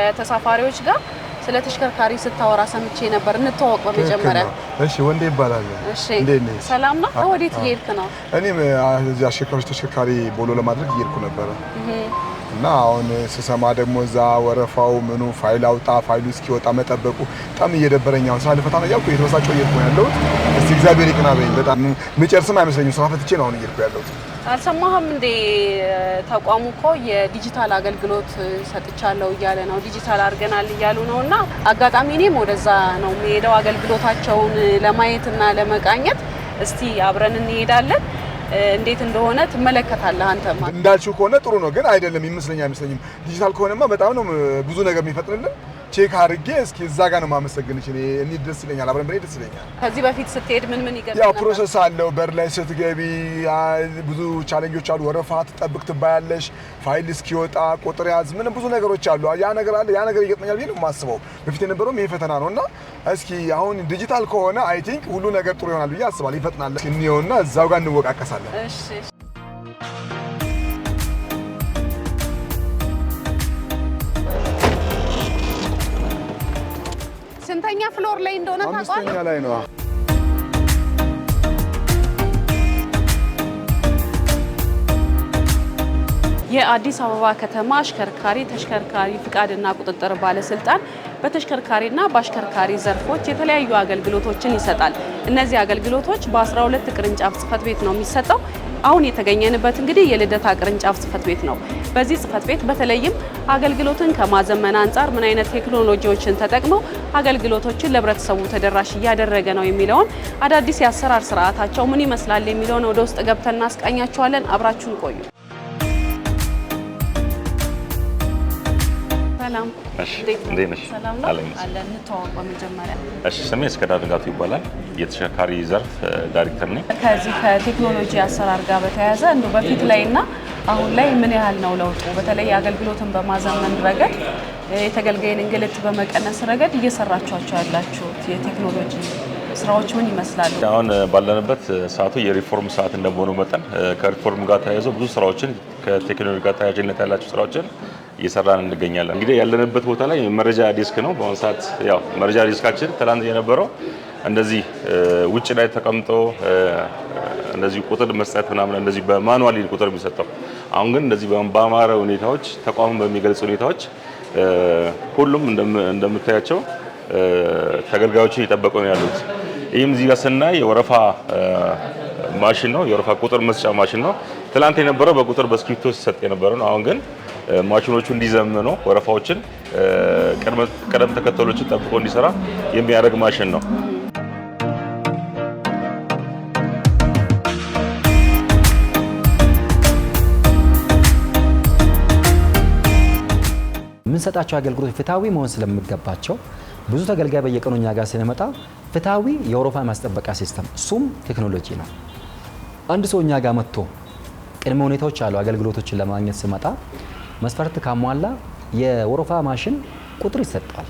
ከተሳፋሪዎች ጋር ስለ ተሽከርካሪ ስታወራ ሰምቼ ነበር እንተዋወቅ በመጀመሪያ እሺ ወንዴ ይባላል እንዴት ነህ ሰላም ነው ወዴት እየሄድክ ነው እኔም እዚህ አሽከርካሪዎች ተሽከርካሪ ቦሎ ለማድረግ እየሄድኩ ነበር እና አሁን ስሰማ ደግሞ እዛ ወረፋው ምኑ ፋይል አውጣ ፋይሉ እስኪወጣ መጠበቁ በጣም እየደበረኝ አሁን ስራ ልፈታ ነው ያልኩ የተወሳጨው እየሄድኩ ነው ያለሁት እስቲ እግዚአብሔር ይቅናበኝ በጣም መጨረስም አይመስለኝም ስራ ፈትቼ ነው አሁን እየሄድኩ ያለሁት አልሰማህም እንዴ ተቋሙ እኮ የዲጂታል አገልግሎት ሰጥቻለሁ እያለ ነው ዲጂታል አድርገናል እያሉ ነውና አጋጣሚ እኔም ወደዛ ነው የምሄደው አገልግሎታቸውን ለማየትና ለመቃኘት እስቲ አብረን እንሄዳለን እንዴት እንደሆነ ትመለከታለህ አንተማ እንዳልሽው ከሆነ ጥሩ ነው ግን አይደለም አይመስለኝም ዲጂታል ከሆነማ በጣም ነው ብዙ ነገር የሚፈጥርልን ቼክ አድርጌ እስኪ እዛ ጋር ነው ማመሰግንሽ እኔ ደስ ይለኛል አብረን ብሬ ደስ ይለኛል ከዚህ በፊት ስትሄድ ምን ይገርም ያው ፕሮሰስ አለው በር ላይ ስትገቢ ብዙ ቻሌንጆች አሉ ወረፋ ትጠብቅ ትባያለሽ ፋይል እስኪወጣ ቁጥር ያዝ ምን ብዙ ነገሮች አሉ ያ ነገር ይገጥመኛል ብዬ ነው የማስበው በፊት የነበረው ይሄ ፈተና ነውና እስኪ አሁን ዲጂታል ከሆነ አይ ቲንክ ሁሉ ነገር ጥሩ ይሆናል ብዬ አስባለሁ ይፈጥናል እንየውና እዛው ጋር እንወቃቀሳለን እሺ ስንተኛ ፍሎር ላይ እንደሆነ ታውቃለህ? አምስተኛ ላይ ነው። የአዲስ አበባ ከተማ አሽከርካሪ ተሽከርካሪ ፍቃድና ቁጥጥር ባለስልጣን በተሽከርካሪና በአሽከርካሪ ዘርፎች የተለያዩ አገልግሎቶችን ይሰጣል። እነዚህ አገልግሎቶች በ12 ቅርንጫፍ ጽፈት ቤት ነው የሚሰጠው። አሁን የተገኘንበት እንግዲህ የልደታ ቅርንጫፍ ጽፈት ቤት ነው። በዚህ ጽፈት ቤት በተለይም አገልግሎትን ከማዘመን አንጻር ምን አይነት ቴክኖሎጂዎችን ተጠቅመው አገልግሎቶችን ለህብረተሰቡ ተደራሽ እያደረገ ነው የሚለውን አዳዲስ የአሰራር ስርዓታቸው ምን ይመስላል የሚለውን ወደ ውስጥ ገብተን እናስቃኛችኋለን። አብራችሁን ቆዩ። ሰላም እንዴት ነሽ? ሰላም ነው አለን እንተዋወቅ በመጀመሪያ እሺ ስሜ እስከዳር ንጋቱ ይባላል የተሽከርካሪ ዘርፍ ዳይሬክተር ነኝ ከዚህ ከቴክኖሎጂ አሰራር ጋር በተያያዘ እንደው በፊት ላይና አሁን ላይ ምን ያህል ነው ለውጡ በተለይ አገልግሎትን በማዘመን ረገድ የተገልጋይን እንግልት በመቀነስ ረገድ እየሰራችኋቸው ያላችሁት የቴክኖሎጂ ስራዎች ምን ይመስላሉ? አሁን ባለንበት ሰዓቱ የሪፎርም ሰዓት እንደሆነ መጠን ከሪፎርም ጋር ተያይዞ ብዙ ስራዎችን ከቴክኖሎጂ ጋር ተያያዥነት ያላቸው ስራዎችን እየሰራን እንገኛለን። እንግዲህ ያለንበት ቦታ ላይ መረጃ ዲስክ ነው። በአሁኑ ሰዓት ያው መረጃ ዲስካችን ትላንት የነበረው እንደዚህ ውጭ ላይ ተቀምጦ እንደዚህ ቁጥር መስጠት ምናምን እንደዚህ በማኑዋሊ ቁጥር የሚሰጠው አሁን ግን እንደዚህ በአማረ ሁኔታዎች ተቋሙን በሚገልጽ ሁኔታዎች ሁሉም እንደምታያቸው ተገልጋዮቹ እየጠበቁ ነው ያሉት። ይህም እዚህ ጋር ስናይ የወረፋ ማሽን ነው የወረፋ ቁጥር መስጫ ማሽን ነው። ትላንት የነበረው በቁጥር በስክሪፕቶ ሲሰጥ የነበረው ነው። አሁን ግን ማሽኖቹ እንዲዘምኑ ወረፋዎችን ቀደም ተከተሎችን ጠብቆ እንዲሰራ የሚያደርግ ማሽን ነው። የምንሰጣቸው አገልግሎት ፍትሃዊ መሆን ስለሚገባቸው ብዙ ተገልጋይ በየቀኑ እኛ ጋር ስለመጣ ፍትሃዊ የወረፋ ማስጠበቂያ ሲስተም እሱም ቴክኖሎጂ ነው። አንድ ሰው እኛ ጋር መጥቶ ቅድመ ሁኔታዎች አሉ አገልግሎቶችን ለማግኘት ሲመጣ መስፈርት ካሟላ የወረፋ ማሽን ቁጥር ይሰጣል።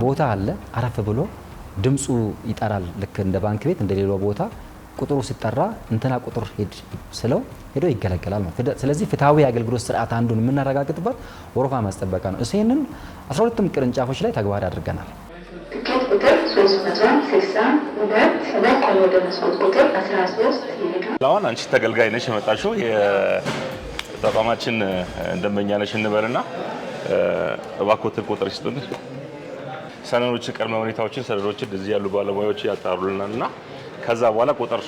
ቦታ አለ አረፍ ብሎ ድምጹ ይጠራል ልክ እንደ ባንክ ቤት እንደ ሌላው ቦታ ቁጥሩ ሲጠራ እንትና ቁጥር ስለው ሄዶ ይገለገላል ማለት። ስለዚህ ፍትሃዊ አገልግሎት ስርዓት አንዱን የምናረጋግጥበት ወረፋ ማስጠበቂያ ነው። እሱንም 12 ቅርንጫፎች ላይ ተግባር አድርገናል። ቁጥር 362 ወደ መስመር ቁጥር 13 ይሄዳል። አሁን አንቺ ተገልጋይ ነሽ የመጣሽው የተቋማችን ደንበኛ ነሽ እንበልና እባክዎትን ቁጥር ይስጡን። ሰነዶችን ቅድመ ሁኔታዎችን ሰነዶችን እዚህ ያሉ ባለሙያዎች ያጣሩልናልና ከዛ በኋላ ቁጥር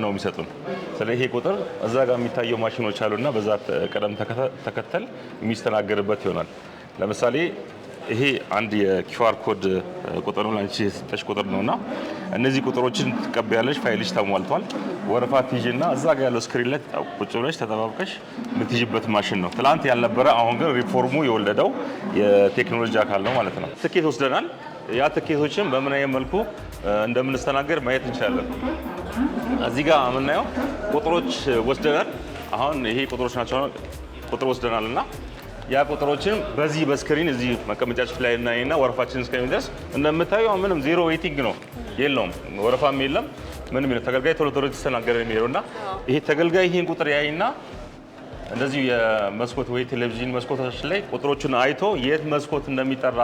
ነው የሚሰጡን። ስለዚህ ይሄ ቁጥር እዛ ጋር የሚታየው ማሽኖች አሉና በዛ ቀደም ተከተል የሚስተናገርበት ይሆናል። ለምሳሌ ይሄ አንድ የኪውአር ኮድ ቁጥር ነው አንቺ የሰጠሽ ቁጥር ነውና እነዚህ ቁጥሮችን ትቀበያለሽ። ፋይልሽ ተሟልቷል። ወረፋ ትይዥና እዛ ጋር ያለው ስክሪን ላይ ቁጭ ብለሽ ተጠባብቀሽ የምትይዥበት ማሽን ነው። ትላንት ያልነበረ አሁን ግን ሪፎርሙ የወለደው የቴክኖሎጂ አካል ነው ማለት ነው። ትኬት ወስደናል። ያ ትኬቶችን በምን አይነት መልኩ እንደምንስተናገር ማየት እንችላለን። እዚህ ጋር የምናየው ቁጥሮች ወስደናል። አሁን ይሄ ቁጥሮች ናቸው ቁጥር ወስደናልና ያ ቁጥሮችን በዚህ በስክሪን እዚህ መቀመጫችን ላይ እናይና ወረፋችን እስከሚደርስ እንደምታዩ ምንም ዜሮ ዌቲንግ ነው የለውም ወረፋም የለም ምንም ይሄ ተገልጋይ ቶሎ ቶሎ ተስተናገረ የሚሄደውና ይሄ ተገልጋይ ይሄን ቁጥር ያይና እንደዚህ የመስኮት ወይ ቴሌቪዥን መስኮቶች ላይ ቁጥሮችን አይቶ የት መስኮት እንደሚጠራ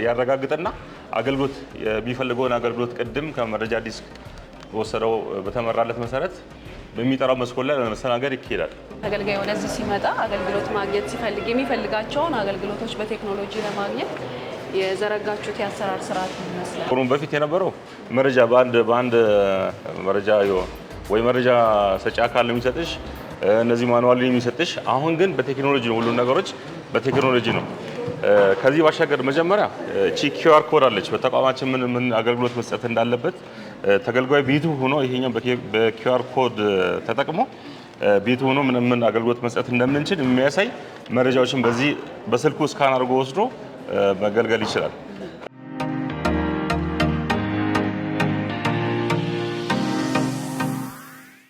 ያረጋግጥና አገልግሎት የሚፈልገውን አገልግሎት ቅድም ከመረጃ ዲስክ በወሰደው በተመራለት መሰረት በሚጠራው መስኮት ላይ ለመስተናገድ ይካሄዳል። ተገልጋይ ወደዚህ ሲመጣ አገልግሎት ማግኘት ሲፈልግ የሚፈልጋቸውን አገልግሎቶች በቴክኖሎጂ ለማግኘት የዘረጋችሁት የአሰራር ስርዓት ይመስላል። ከሩም በፊት የነበረው መረጃ በአንድ መረጃ ወይ መረጃ ሰጪ አካል ነው የሚሰጥሽ፣ እነዚህ ማኑዋል የሚሰጥሽ። አሁን ግን በቴክኖሎጂ ነው፣ ሁሉ ነገሮች በቴክኖሎጂ ነው። ከዚህ ባሻገር መጀመሪያ እቺ ኪውአር ኮድ አለች። በተቋማችን ምን አገልግሎት መስጠት እንዳለበት ተገልጋይ ቤቱ ሆኖ ይሄኛው በኪውአር ኮድ ተጠቅሞ ቤቱ ሆኖ ምን አገልግሎት መስጠት እንደምንችል የሚያሳይ መረጃዎችን በዚህ በስልኩ ስካን አድርጎ ወስዶ መገልገል ይችላል።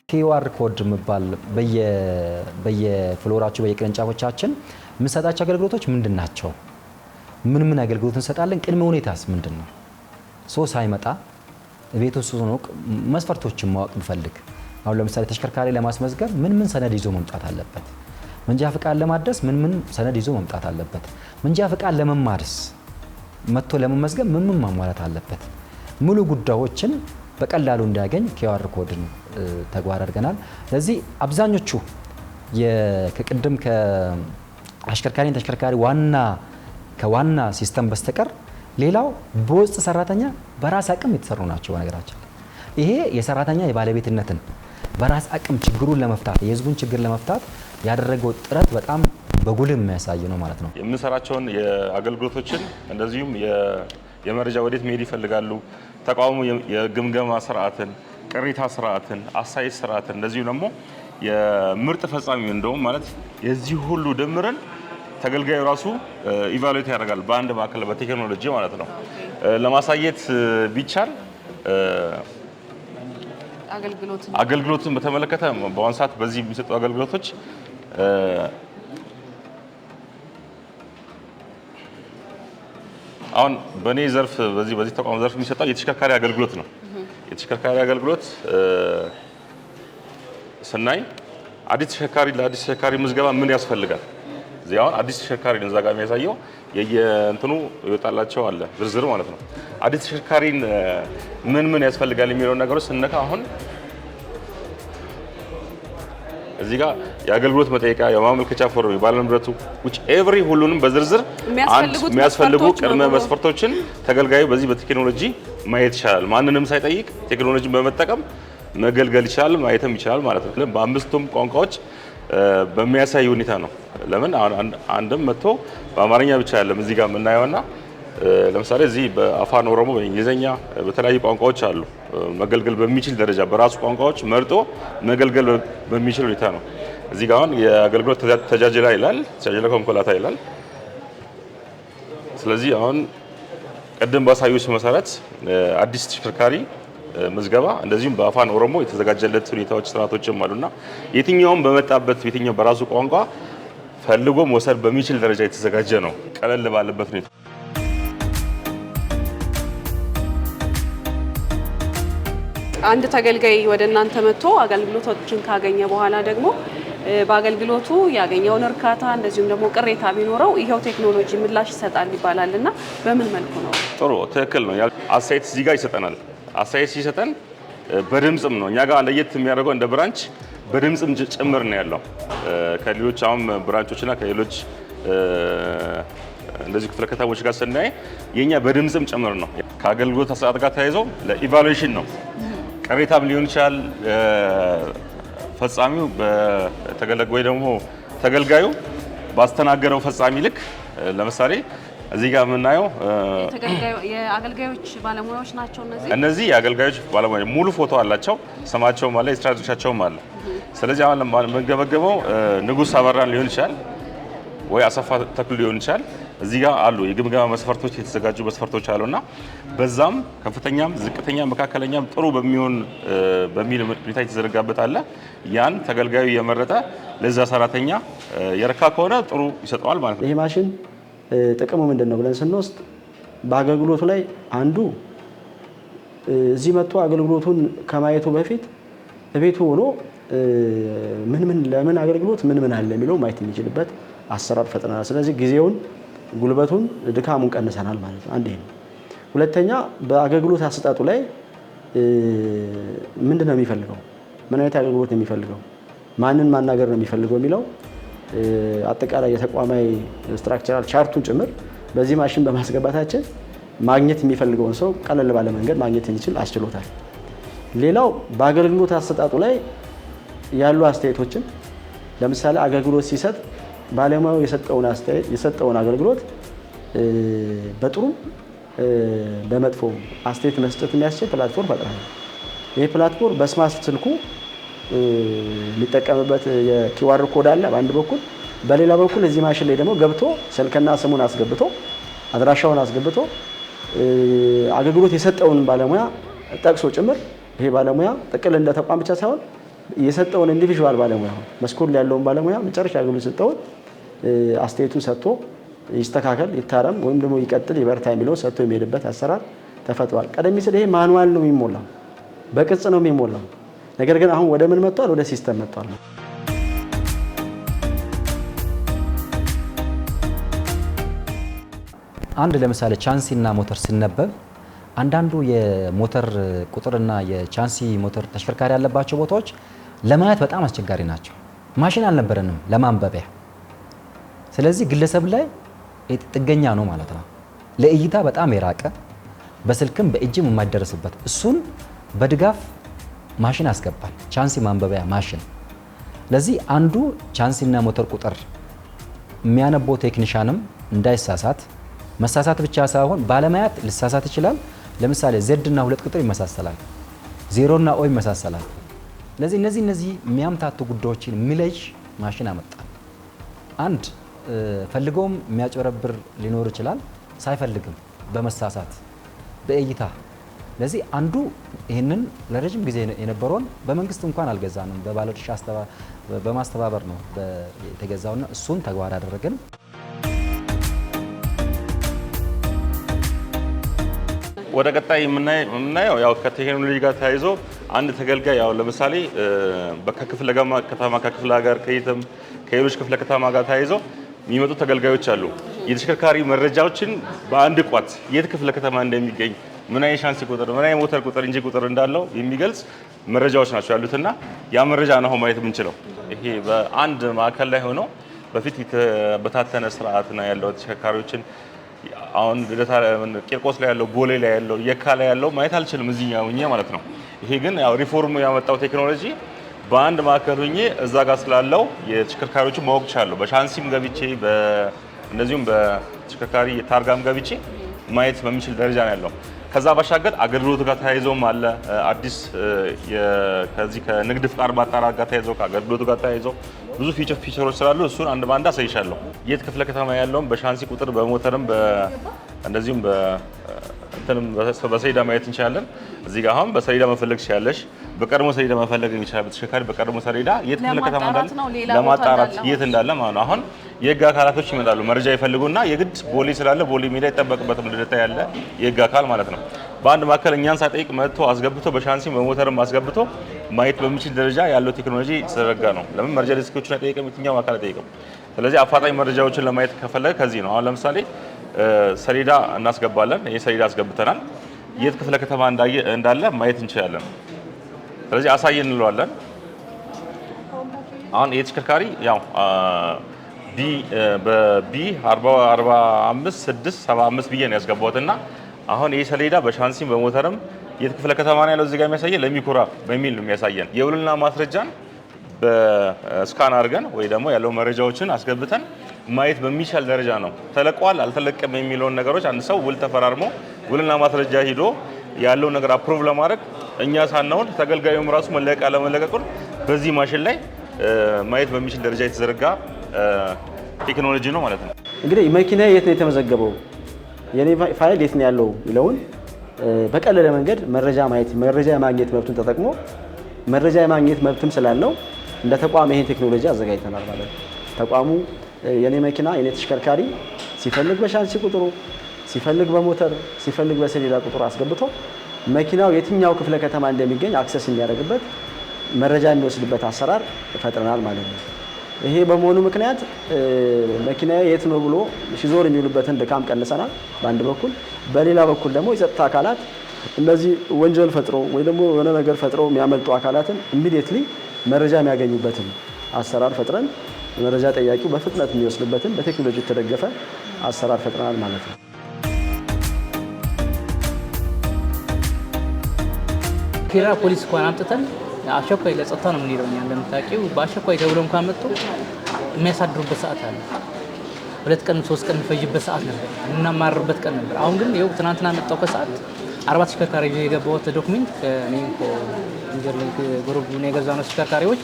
ኪውአር ኮድ የሚባል በየፍሎራቸው በየቅርንጫፎቻችን የምንሰጣቸው አገልግሎቶች ምንድን ናቸው? ምን አገልግሎት እንሰጣለን? ቅድመ ሁኔታስ ምንድን ነው? ሰው ሳይመጣ ቤት ውስጥ ሆኖ መስፈርቶችን ማወቅ ቢፈልግ አሁን ለምሳሌ ተሽከርካሪ ለማስመዝገብ ምን ሰነድ ይዞ መምጣት አለበት? መንጃ ፍቃድ ለማድረስ ምን ሰነድ ይዞ መምጣት አለበት? መንጃ ፍቃድ ለመማርስ መጥቶ ለመመዝገብ ምን ማሟላት አለበት? ሙሉ ጉዳዮችን በቀላሉ እንዲያገኝ ኪውአር ኮድን ተግባር አድርገናል። ስለዚህ አብዛኞቹ ከቅድም ከአሽከርካሪን ተሽከርካሪ ከዋና ሲስተም በስተቀር ሌላው በውስጥ ሰራተኛ በራስ አቅም የተሰሩ ናቸው። በነገራችን ይሄ የሰራተኛ የባለቤትነትን በራስ አቅም ችግሩን ለመፍታት የህዝቡን ችግር ለመፍታት ያደረገው ጥረት በጣም በጉልህ የሚያሳይ ነው ማለት ነው። የምንሰራቸውን የአገልግሎቶችን እንደዚሁም የመረጃ ወዴት መሄድ ይፈልጋሉ ተቋሙ የግምገማ ስርዓትን፣ ቅሬታ ስርዓትን፣ አሳይት ስርዓትን እንደዚሁ ደግሞ የምርጥ ፈጻሚ እንደውም ማለት የዚህ ሁሉ ድምርን ተገልጋዩ ራሱ ኢቫሉዌት ያደርጋል በአንድ ማዕከል በቴክኖሎጂ ማለት ነው። ለማሳየት ቢቻል አገልግሎትን በተመለከተ በአሁኑ ሰዓት በዚህ የሚሰጡ አገልግሎቶች አሁን በኔ ዘርፍ በዚህ ተቋም ዘርፍ የሚሰጠው የተሽከርካሪ አገልግሎት ነው። የተሽከርካሪ አገልግሎት ስናይ አዲስ ተሽከርካሪ ምዝገባ ምን ያስፈልጋል? እዚህ አሁን አዲስ ተሽከርካሪ ነው እዛ ጋር የሚያሳየው የየእንትኑ ይወጣላቸው አለ ዝርዝር ማለት ነው። አዲስ ተሽከርካሪን ምን ያስፈልጋል የሚለውን ነገሮች ስነካ አሁን እዚህ ጋር የአገልግሎት መጠየቂያ የማመልከቻ ፎርም የባለንብረቱ ሁሉንም በዝርዝር የሚያስፈልጉ ቅድመ መስፈርቶችን ተገልጋዩ በዚህ በቴክኖሎጂ ማየት ይችላል። ማንንም ሳይጠይቅ ቴክኖሎጂን በመጠቀም መገልገል ይችላል፣ ማየትም ይችላል ማለት ነው። በአምስቱም ቋንቋዎች በሚያሳይ ሁኔታ ነው። ለምን አንድም መጥቶ በአማርኛ ብቻ አይደለም እዚህ ጋር የምናየውና ለምሳሌ እዚህ በአፋን ኦሮሞ በእንግሊዝኛ በተለያዩ ቋንቋዎች አሉ። መገልገል በሚችል ደረጃ በራሱ ቋንቋዎች መርጦ መገልገል በሚችል ሁኔታ ነው። እዚህ ጋር አሁን የአገልግሎት ተጃጅላ ይላል፣ ተጃጅላ ኮንኮላታ ይላል። ስለዚህ አሁን ቅድም ባሳዩት መሰረት አዲስ ተሽከርካሪ ምዝገባ እንደዚሁም በአፋን ኦሮሞ የተዘጋጀለት ሁኔታዎች ስርዓቶችም አሉና የትኛውም በመጣበት የትኛው በራሱ ቋንቋ ፈልጎ መውሰድ በሚችል ደረጃ የተዘጋጀ ነው፣ ቀለል ባለበት ሁኔታ። አንድ ተገልጋይ ወደ እናንተ መጥቶ አገልግሎቶችን ካገኘ በኋላ ደግሞ በአገልግሎቱ ያገኘውን እርካታ እንደዚሁም ደግሞ ቅሬታ ቢኖረው ይሄው ቴክኖሎጂ ምላሽ ይሰጣል ይባላልና በምን መልኩ ነው? ጥሩ ትክክል ነው። አስተያየት እዚህ ጋር ይሰጠናል። አስተያየት ሲሰጠን በድምጽም ነው። እኛ ጋር ለየት የሚያደርገው እንደ ብራንች በድምጽም ጭምር ነው ያለው። ከሌሎች አሁን ብራንቾችና ከሌሎች እንደዚህ ክፍለ ከተሞች ጋር ስናይ የኛ በድምጽም ጭምር ነው። ከአገልግሎት አሰጣጥ ጋር ተያይዞ ለኢቫሉዌሽን ነው። ቅሬታም ሊሆን ይችላል። ፈጻሚው ወይ ደግሞ ተገልጋዩ ባስተናገረው ፈጻሚ ልክ ለምሳሌ እዚህ ጋር የምናየው የአገልጋዮች ባለሙያዎች ናቸው። እነዚህ የአገልጋዮች ባለሙያዎች ሙሉ ፎቶ አላቸው፣ ስማቸውም አለ፣ የስራ ድርሻቸውም አለ። ስለዚህ አሁን የምንገመገመው ንጉስ አበራን ሊሆን ይችላል ወይ አሰፋ ተክሉ ሊሆን ይችላል። እዚህ ጋር አሉ የግምገማ መስፈርቶች፣ የተዘጋጁ መስፈርቶች አሉና በዛም ከፍተኛም ዝቅተኛ መካከለኛም ጥሩ በሚል ሁኔታ የተዘረጋበት አለ። ያን ተገልጋዩ የመረጠ ለዛ ሰራተኛ የረካ ከሆነ ጥሩ ይሰጠዋል ማለት ነው። ይሄ ማሽን ጥቅሙ ምንድን ነው ብለን ስንወስድ በአገልግሎቱ ላይ አንዱ እዚህ መጥቶ አገልግሎቱን ከማየቱ በፊት ቤቱ ሆኖ ለምን አገልግሎት ምን አለ የሚለው ማየት የሚችልበት አሰራር ፈጥረናል። ስለዚህ ጊዜውን፣ ጉልበቱን፣ ድካሙን ቀንሰናል ማለት ነው። አንድ ይሄ ነው። ሁለተኛ በአገልግሎት አሰጣጡ ላይ ምንድነው የሚፈልገው? ምን አይነት አገልግሎት ነው የሚፈልገው? ማንን ማናገር ነው የሚፈልገው የሚለው አጠቃላይ የተቋማዊ ስትራክቸራል ቻርቱን ጭምር በዚህ ማሽን በማስገባታችን ማግኘት የሚፈልገውን ሰው ቀለል ባለ መንገድ ማግኘት እንዲችል አስችሎታል። ሌላው በአገልግሎት አሰጣጡ ላይ ያሉ አስተያየቶችን ለምሳሌ አገልግሎት ሲሰጥ ባለሙያው የሰጠውን አገልግሎት በጥሩ በመጥፎ አስተያየት መስጠት የሚያስችል ፕላትፎርም ፈጥረናል። ይህ ፕላትፎርም በስማርት ስልኩ የሚጠቀምበት የኪዋር ኮድ አለ በአንድ በኩል፣ በሌላ በኩል እዚህ ማሽን ላይ ደግሞ ገብቶ ስልክና ስሙን አስገብቶ አድራሻውን አስገብቶ አገልግሎት የሰጠውን ባለሙያ ጠቅሶ ጭምር ይሄ ባለሙያ ጥቅል እንደ ተቋም ብቻ ሳይሆን የሰጠውን ኢንዲቪዥዋል ባለሙያ መስኮል ያለውን ባለሙያ መጨረሻ አገልግሎት የሰጠውን አስተያየቱን ሰጥቶ ይስተካከል፣ ይታረም ወይም ደግሞ ይቀጥል፣ ይበርታ የሚለውን ሰጥቶ የሚሄድበት አሰራር ተፈጥሯል። ቀደም ሲል ይሄ ማኑዋል ነው የሚሞላው፣ በቅጽ ነው የሚሞላው። ነገር ግን አሁን ወደ ምን መጥቷል? ወደ ሲስተም መጥቷል። አንድ ለምሳሌ ቻንሲና ሞተር ሲነበብ አንዳንዱ የሞተር ቁጥርና የቻንሲ ሞተር ተሽከርካሪ ያለባቸው ቦታዎች ለማየት በጣም አስቸጋሪ ናቸው። ማሽን አልነበረንም ለማንበቢያ። ስለዚህ ግለሰብ ላይ ጥገኛ ነው ማለት ነው። ለእይታ በጣም የራቀ በስልክም በእጅም የማይደረስበት እሱን በድጋፍ ማሽን አስገባል። ቻንሲ ማንበቢያ ማሽን። ለዚህ አንዱ ቻንሲና ሞተር ቁጥር የሚያነበው ቴክኒሻንም እንዳይሳሳት፣ መሳሳት ብቻ ሳይሆን ባለማየት ሊሳሳት ይችላል። ለምሳሌ ዜድ እና 2 ቁጥር ይመሳሰላል፣ 0 እና ኦ ይመሳሰላል። ለዚህ እነዚህ የሚያምታቱ ጉዳዮችን የሚለይ ማሽን አመጣል። አንድ ፈልገውም የሚያጭበረብር ሊኖር ይችላል፣ ሳይፈልግም በመሳሳት በእይታ። ለዚህ አንዱ ይህንን ለረጅም ጊዜ የነበረውን በመንግስት እንኳን አልገዛንም፣ በባለድርሻ በማስተባበር ነው የተገዛውና እሱን ተግባር ያደረግን። ወደ ቀጣይ የምናየው ያው ከቴክኖሎጂ ጋር ተያይዞ አንድ ተገልጋይ ያው ለምሳሌ ከክፍለ ከተማ ከክፍለ ሀገር ከየትም ከሌሎች ክፍለ ከተማ ጋር ተያይዞ የሚመጡ ተገልጋዮች አሉ። የተሽከርካሪ መረጃዎችን በአንድ ቋት የት ክፍለ ከተማ እንደሚገኝ ምን አይነት ሻንሲ ቁጥር ምን አይነት ሞተር ቁጥር እንጂ ቁጥር እንዳለው የሚገልጽ መረጃዎች ናቸው ያሉትና ያ መረጃ ነው ማየት የምንችለው። ይሄ በአንድ ማዕከል ላይ ሆኖ በፊት የተበታተነ ስርዓት ነው ያለው ተሽከርካሪዎችን አሁን ቂርቆስ ላይ ያለው ቦሌ ላይ ያለው የካ ላይ ያለው ማየት አልችልም እዚህኛው ማለት ነው። ይሄ ግን ያው ሪፎርሙ ያመጣው ቴክኖሎጂ በአንድ ማዕከል ሆኜ እዛ ጋር ስላለው የተሽከርካሪዎችን ማወቅ ቻለሁ። በሻንሲም ገብቼ እንደዚሁም በተሽከርካሪ ታርጋም ገብቼ ማየት በሚችል ደረጃ ነው ያለው። ከዛ ባሻገር አገልግሎቱ ጋር ተያይዞም አለ አዲስ ከዚህ ከንግድ ፍቃድ ማጣራት ጋር ተያይዞ ከአገልግሎቱ ጋር ተያይዞ ብዙ ፊቸሮች ስላሉ እሱን አንድ ባንድ አሳይሻለሁ። የት ክፍለ ከተማ ያለውን በሻንሲ ቁጥር በሞተርም እንደዚሁም በሰሌዳ ማየት እንችላለን። እዚህ ጋር አሁን በሰሌዳ መፈለግ ትችላለሽ። በቀድሞ ሰሌዳ መፈለግ ይችላል በተሽከርካሪ በቀድሞ ሰሌዳ የት ክፍለ ከተማ እንዳለ ለማጣራት የት እንዳለ ማለት ነው። አሁን የህግ አካላቶች ይመጣሉ መረጃ ይፈልጉና የግድ ቦሌ ስላለ ቦሌ ሜዳ ይጠበቅበትም ልደታ ያለ የህግ አካል ማለት ነው። በአንድ ማዕከል እኛን ሳይጠይቅ መጥቶ አስገብቶ በሻንሲ በሞተርም አስገብቶ ማየት በሚችል ደረጃ ያለው ቴክኖሎጂ የተዘረጋ ነው። ለምን መረጃ ዲስኮችን አይጠይቅም፣ የትኛው አካል አይጠይቅም። ስለዚህ አፋጣኝ መረጃዎችን ለማየት ከፈለገ ከዚህ ነው። አሁን ለምሳሌ ሰሌዳ እናስገባለን። ይሄ ሰሌዳ አስገብተናል። የት ክፍለ ከተማ እንዳለ ማየት እንችላለን። ስለዚህ አሳየን እንለዋለን። አሁን ይሄ ተሽከርካሪ ያው በቢ 45675 ብዬ ነው ያስገባሁትና አሁን ይሄ ሰሌዳ በሻንሲም በሞተርም የት ክፍለ ከተማ ነው ያለው እዚህ ጋር የሚያሳየን ለሚኩራ በሚል ነው የሚያሳየን። የውልና ማስረጃን በስካን አድርገን ወይ ደግሞ ያለው መረጃዎችን አስገብተን ማየት በሚቻል ደረጃ ነው። ተለቋል አልተለቀም የሚለውን ነገሮች አንድ ሰው ውል ተፈራርሞ ውልና ማስረጃ ሂዶ ያለው ነገር አፕሩቭ ለማድረግ እኛ ሳናውን ተገልጋዩም ራሱ መለቀቅ አለመለቀቁን በዚህ ማሽን ላይ ማየት በሚችል ደረጃ የተዘረጋ ቴክኖሎጂ ነው ማለት ነው። እንግዲህ መኪና የት ነው የተመዘገበው፣ የኔ ፋይል የት ነው ያለው የሚለውን በቀለለ መንገድ መረጃ የማግኘት መብቱን ተጠቅሞ መረጃ የማግኘት መብትም ስላለው እንደ ተቋም ይሄን ቴክኖሎጂ አዘጋጅተናል ማለት ነው። ተቋሙ የኔ መኪና የኔ ተሽከርካሪ ሲፈልግ በሻንሲ ቁጥሩ ሲፈልግ በሞተር ሲፈልግ በሰሌዳ ቁጥሩ አስገብቶ መኪናው የትኛው ክፍለ ከተማ እንደሚገኝ አክሰስ የሚያደርግበት መረጃ የሚወስድበት አሰራር ፈጥረናል ማለት ነው። ይሄ በመሆኑ ምክንያት መኪና የት ነው ብሎ ሲዞር የሚውልበትን ድካም ቀንሰናል በአንድ በኩል። በሌላ በኩል ደግሞ የጸጥታ አካላት እነዚህ ወንጀል ፈጥረው ወይ ደግሞ የሆነ ነገር ፈጥረው የሚያመልጡ አካላትን ኢሚዲየትሊ መረጃ የሚያገኙበትን አሰራር ፈጥረን መረጃ ጠያቂው በፍጥነት የሚወስድበትን በቴክኖሎጂ የተደገፈ አሰራር ፈጥረናል ማለት ነው። ፌዴራል ፖሊስ እንኳን አምጥተን አስቸኳይ ለጸጥታ ነው የምንሄደው። እኛ እንደምታውቂው በአስቸኳይ ተብሎ እንኳን መጥቶ የሚያሳድሩበት ሰዓት አለ። 2 ቀን 3 ቀን የሚፈጅበት ሰዓት ነበር፣ የምናማርበት ቀን ነበር። አሁን ግን ይኸው ትናንትና መጣው ከሰዓት 40 ተሽከርካሪ የገባሁት ዶክሜንት ከኔም ኢንጂነር ግሩፕ ነው የገዛነው ተሽከርካሪዎች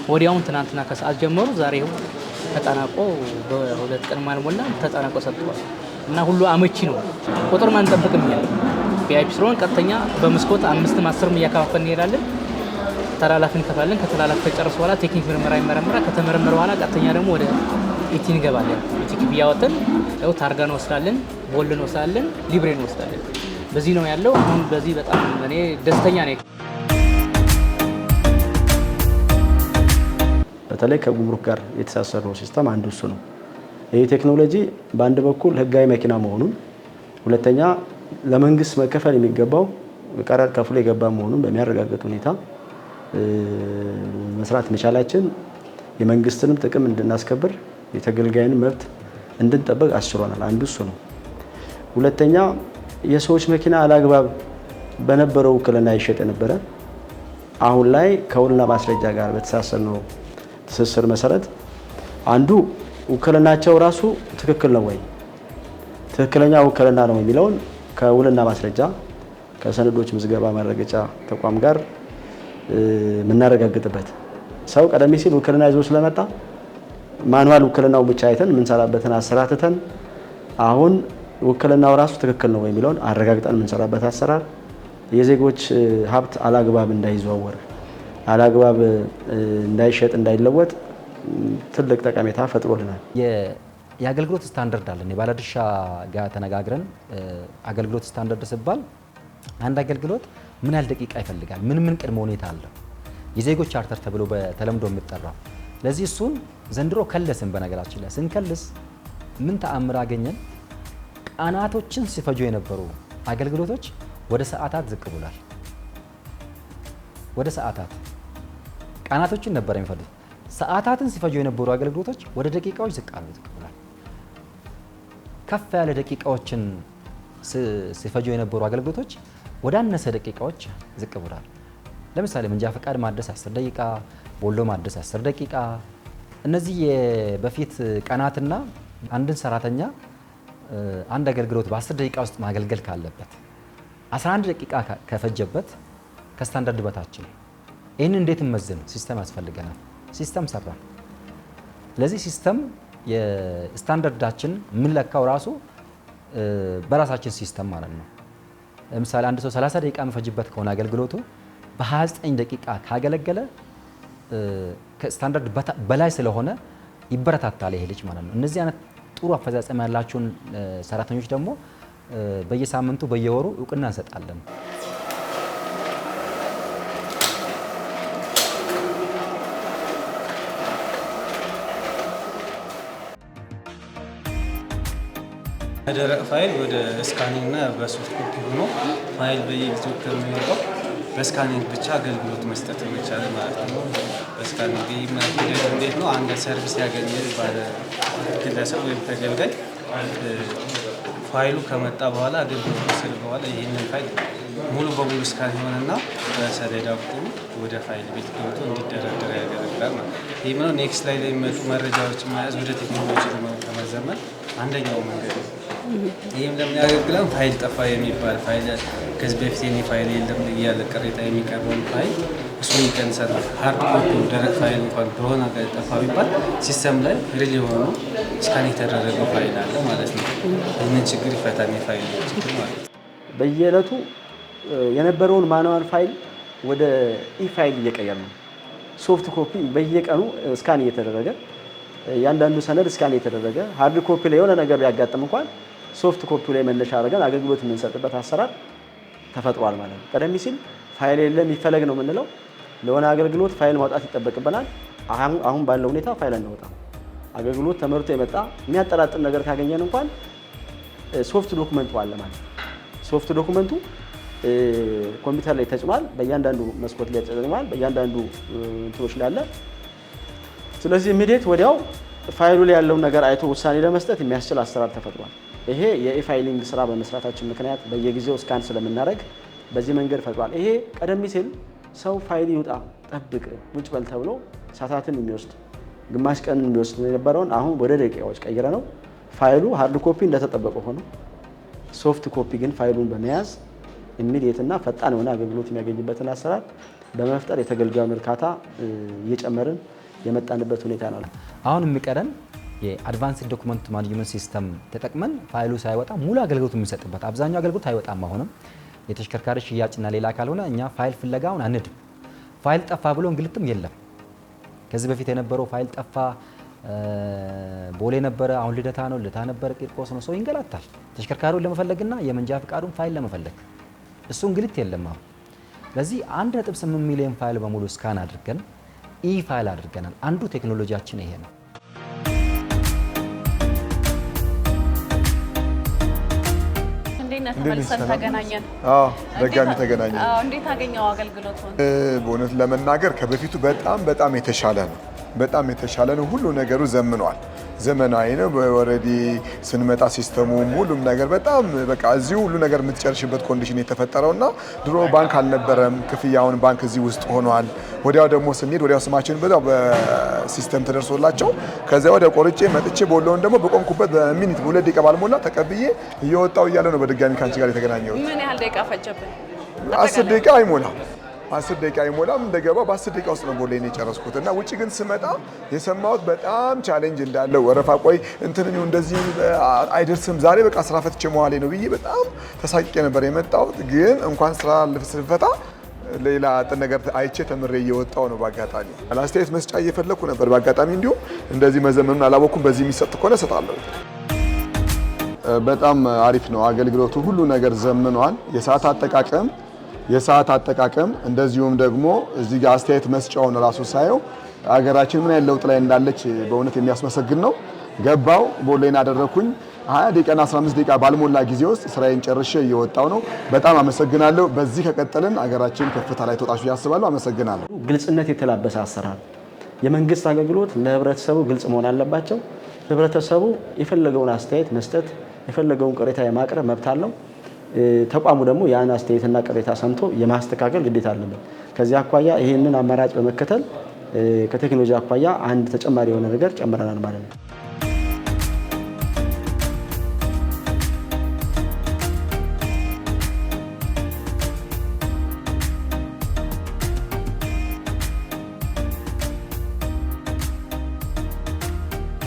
ወዲያውን ትናንትና ከሰዓት ጀምሮ ዛሬ ይኸው ተጠናቆ በ2 ቀን ማልሞላ ተጠናቆ ሰጥቷል እና ሁሉ አመቺ ነው። ቁጥር ማን ጠብቅም ያለ ቪአይፒ ስለሆነ ቀጥተኛ በመስኮት 5 10 እያከፋፈልን እንሄዳለን። ተላላፊ እንከፋለን። ከተላላፊ ከጨረሱ በኋላ ቴክኒክ ምርመራ ይመረመራል። ከተመረመረ በኋላ ቀጥተኛ ደግሞ ወደ ኢቲ እንገባለን። ኢቲ ቢያወጣን ያው ታርጋ ነው ወስዳለን፣ ቦል ነው ወስዳለን፣ ሊብሬ ነው ወስዳለን። በዚህ ነው ያለው። አሁን በዚህ በጣም እኔ ደስተኛ ነኝ። በተለይ ከጉምሩክ ጋር የተሳሰረው ሲስተም አንዱ እሱ ነው። ይህ ቴክኖሎጂ በአንድ በኩል ህጋዊ መኪና መሆኑን፣ ሁለተኛ ለመንግስት መከፈል የሚገባው ቀረጥ ከፍሎ የገባ መሆኑን በሚያረጋግጥ ሁኔታ መስራት መቻላችን የመንግስትንም ጥቅም እንድናስከብር የተገልጋይን መብት እንድንጠብቅ አስችሮናል። አንዱ እሱ ነው። ሁለተኛ የሰዎች መኪና አላግባብ በነበረው ውክልና ይሸጥ የነበረ አሁን ላይ ከውልና ማስረጃ ጋር በተሳሰረው ትስስር መሰረት አንዱ ውክልናቸው ራሱ ትክክል ነው ወይ ትክክለኛ ውክልና ነው የሚለውን ከውልና ማስረጃ ከሰነዶች ምዝገባ ማረጋገጫ ተቋም ጋር የምናረጋግጥበት ሰው ቀደም ሲል ውክልና ይዞ ስለመጣ ማኑዋል ውክልናው ብቻ አይተን የምንሰራበትን አሰራርተን አሁን ውክልናው ራሱ ትክክል ነው የሚለውን አረጋግጠን የምንሰራበት አሰራር የዜጎች ሀብት አላግባብ እንዳይዘዋወር አላግባብ እንዳይሸጥ እንዳይለወጥ ትልቅ ጠቀሜታ ፈጥሮልናል። የአገልግሎት ስታንዳርድ አለን። የባለድርሻ ጋር ተነጋግረን አገልግሎት ስታንዳርድ ሲባል አንድ አገልግሎት ምን ያህል ደቂቃ ይፈልጋል፣ ምን ቅድመ ሁኔታ አለው፣ የዜጎች ቻርተር ተብሎ በተለምዶ የሚጠራው። ለዚህ እሱን ዘንድሮ ከለስን። በነገራችን ላይ ስንከልስ ምን ተአምር አገኘን? ቀናቶችን ሲፈጁ የነበሩ አገልግሎቶች ወደ ሰዓታት ዝቅ ብሏል። ወደ ሰዓታት ቀናቶችን ነበር የሚፈጁት። ሰዓታትን ሲፈጁ የነበሩ አገልግሎቶች ወደ ደቂቃዎች ዝቅ ብሏል። ከፍ ያለ ደቂቃዎችን ሲፈጁ የነበሩ አገልግሎቶች ወደ አነሰ ደቂቃዎች ዝቅ ብሏል። ለምሳሌ መንጃ ፈቃድ ማደስ 10 ደቂቃ፣ ቦሎ ማደስ 10 ደቂቃ። እነዚህ በፊት ቀናትና አንድን ሰራተኛ አንድ አገልግሎት በ10 ደቂቃ ውስጥ ማገልገል ካለበት 11 ደቂቃ ከፈጀበት ከስታንዳርድ በታች ነው። ይህን እንዴት እንመዝን? ሲስተም ያስፈልገናል። ሲስተም ሰራን። ለዚህ ሲስተም የስታንዳርዳችን የምንለካው ራሱ በራሳችን ሲስተም ማለት ነው። ለምሳሌ አንድ ሰው 30 ደቂቃ የሚፈጅበት ከሆነ አገልግሎቱ በ29 ደቂቃ ካገለገለ ከስታንዳርድ በላይ ስለሆነ ይበረታታል ይሄ ልጅ ማለት ነው። እነዚህ አይነት ጥሩ አፈጻጸም ያላቸውን ሰራተኞች ደግሞ በየሳምንቱ በየወሩ እውቅና እንሰጣለን። ከደረቅ ፋይል ወደ ስካኒንግ እና በሶፍት ኮፒ ሆኖ ፋይል በየጊዜው ከሚወጣው በስካኒንግ ብቻ አገልግሎት መስጠት መቻል ማለት ነው። በስካኒንግ እንዴት ነው? አንድ ሰርቪስ ያገኘ ባለ ግለሰብ ወይም ተገልጋይ ፋይሉ ከመጣ በኋላ አገልግሎት ከወሰደ በኋላ ይህንን ፋይል ሙሉ በሙሉ ስካን ይሆንና በሰሌዳ ቁጥሩ ወደ ፋይል ቤት ገብቶ እንዲደረደር ያገለግላል ማለት ነው። ይህ ምነው ኔክስት ላይ የሚመጡ መረጃዎችን መያዝ ወደ ቴክኖሎጂ ለመዘመን አንደኛው መንገድ ነው። ይህም ለምን ያገለግላል? ፋይል ጠፋ የሚባል ፋይል ከዚህ በፊት የኔ ፋይል የለም እያለ ቅሬታ የሚቀርበውን ፋይል እሱን ይቀንሳል። ሃርድ ኮፒ ደረቅ ፋይል እንኳን በሆነ ጠፋ ቢባል ሲስተም ላይ ሪል የሆኑ ስካን የተደረገው ፋይል አለ ማለት ነው። ይህንን ችግር ይፈታል የፋይል ችግር ማለት ነው። በየዕለቱ የነበረውን ማኑዋል ፋይል ወደ ኢፋይል እየቀየር ነው። ሶፍት ኮፒ በየቀኑ ስካን እየተደረገ ያንዳንዱ ሰነድ ስካን እየተደረገ ሃርድ ኮፒ ላይ የሆነ ነገር ቢያጋጥም እንኳን ሶፍት ኮፒ ላይ መነሻ አድርገን አገልግሎት የምንሰጥበት አሰራር ተፈጥሯል ማለት ነው። ቀደም ሲል ፋይል የለም ይፈለግ ነው የምንለው። ለሆነ አገልግሎት ፋይል ማውጣት ይጠበቅብናል። አሁን ባለው ሁኔታ ፋይል አናወጣም። አገልግሎት ተመርቶ የመጣ የሚያጠራጥር ነገር ካገኘን እንኳን ሶፍት ዶክመንቱ አለ ማለት ሶፍት ዶክመንቱ ኮምፒውተር ላይ ተጭኗል። በእያንዳንዱ መስኮት ላይ ተጭኗል። በእያንዳንዱ እንትኖች ላይ አለ። ስለዚህ ኢሚዲየት ወዲያው ፋይሉ ላይ ያለውን ነገር አይቶ ውሳኔ ለመስጠት የሚያስችል አሰራር ተፈጥሯል። ይሄ የኢፋይሊንግ ስራ በመስራታችን ምክንያት በየጊዜው ስካን ስለምናደርግ በዚህ መንገድ ፈጥሯል። ይሄ ቀደም ሲል ሰው ፋይል ይውጣ ጠብቅ ቁጭ በል ተብሎ ሰዓታትን የሚወስድ ግማሽ ቀን የሚወስድ የነበረውን አሁን ወደ ደቂቃዎች ቀይረ ነው ፋይሉ ሃርድ ኮፒ እንደተጠበቀ ሆኖ ሶፍት ኮፒ ግን ፋይሉን በመያዝ ኢሚዲየት እና ፈጣን የሆነ አገልግሎት የሚያገኝበትን አሰራር በመፍጠር የተገልጋዩን እርካታ እየጨመርን የመጣንበት ሁኔታ ነው። አሁን የሚቀረን የአድቫንስድ ዶክመንት ማኔጅመንት ሲስተም ተጠቅመን ፋይሉ ሳይወጣ ሙሉ አገልግሎት የሚሰጥበት። አብዛኛው አገልግሎት አይወጣም። አሁንም የተሽከርካሪ ሽያጭና ሌላ ካልሆነ እኛ ፋይል ፍለጋውን አንድም። ፋይል ጠፋ ብሎ እንግልትም የለም። ከዚህ በፊት የነበረው ፋይል ጠፋ ቦሌ ነበረ፣ አሁን ልደታ ነው፣ ልደታ ነበረ ቂርቆስ ነው። ሰው ይንገላታል ተሽከርካሪውን ለመፈለግና የመንጃ ፍቃዱን ፋይል ለመፈለግ። እሱ እንግልት የለም። አሁን ስለዚህ 1.8 ሚሊዮን ፋይል በሙሉ ስካን አድርገን ኢ ፋይል አድርገናል። አንዱ ቴክኖሎጂያችን ይሄ ነው። ተመልሰን ተገናኘን። ደጋሚ ተገናኘን። እንዴት አገኘው አገልግሎቱን? በእውነት ለመናገር ከበፊቱ በጣም የተሻለ ነው። በጣም የተሻለ ነው። ሁሉ ነገሩ ዘምኗል። ዘመናዊ ነው። ኦልሬዲ ስንመጣ ሲስተሙም ሁሉም ነገር በጣም በቃ እዚሁ ሁሉ ነገር የምትጨርሽበት ኮንዲሽን የተፈጠረውና ድሮ ባንክ አልነበረም። ክፍያውን ባንክ እዚህ ውስጥ ሆኗል። ወዲያው ደግሞ ስንሄድ ወዲያው ስማችን በዛው በሲስተም ተደርሶላቸው ከዚያ ወዲያው ቆርጬ መጥቼ ቦሎውን ደግሞ በቆምኩበት በሚኒት 2 ደቂቃ ባልሞላ ተቀብዬ እየወጣው እያለ ነው በድጋሚ ካንቺ ጋር የተገናኘሁት። ምን ያህል ደቂቃ ፈጀብን? 10 ደቂቃ አይሞላም። 10 ደቂቃ አይሞላም። እንደገባ በ10 ደቂቃ ውስጥ ነው ቦሌን የጨረስኩት እና ውጪ ግን ስመጣ የሰማሁት በጣም ቻሌንጅ እንዳለው ወረፋ ቆይ እንትን ነው እንደዚህ አይደርስም ዛሬ በቃ ስራ ፈትቼ መዋሌ ነው ብዬ በጣም ተሳቅቄ ነበር የመጣሁት። ግን እንኳን ስራ ልፍታ ሌላ ነገር አይቼ ተምሬ እየወጣው ነው። በአጋጣሚ አስተያየት መስጫ እየፈለኩ ነበር። በአጋጣሚ እንዲሁ እንደዚህ መዘመኑን አላወኩም። በዚህ የሚሰጥ ከሆነ እሰጣለሁ። በጣም አሪፍ ነው አገልግሎቱ። ሁሉ ነገር ዘምኗል። የሰዓት አጠቃቀም እንደዚሁም ደግሞ እዚህ ጋር አስተያየት መስጫውን ራሱ ሳየው አገራችን ምን ያህል ለውጥ ላይ እንዳለች በእውነት የሚያስመሰግን ነው። ገባው ቦሌን አደረኩኝ 20 ደቂቃና 15 ደቂቃ ባልሞላ ጊዜ ውስጥ ስራዬን ጨርሼ እየወጣው ነው። በጣም አመሰግናለሁ። በዚህ ከቀጠልን አገራችን ከፍታ ላይ ተወጣሽ ያስባለሁ። አመሰግናለሁ። ግልጽነት የተላበሰ አሰራር የመንግስት አገልግሎት ለህብረተሰቡ ግልጽ መሆን አለባቸው። ህብረተሰቡ የፈለገውን አስተያየት መስጠት የፈለገውን ቅሬታ የማቅረብ መብት አለው። ተቋሙ ደግሞ ያን አስተያየትና ቅሬታ ሰምቶ የማስተካከል ግዴታ አለበት። ከዚህ አኳያ ይሄንን አማራጭ በመከተል ከቴክኖሎጂ አኳያ አንድ ተጨማሪ የሆነ ነገር ጨምረናል ማለት ነው።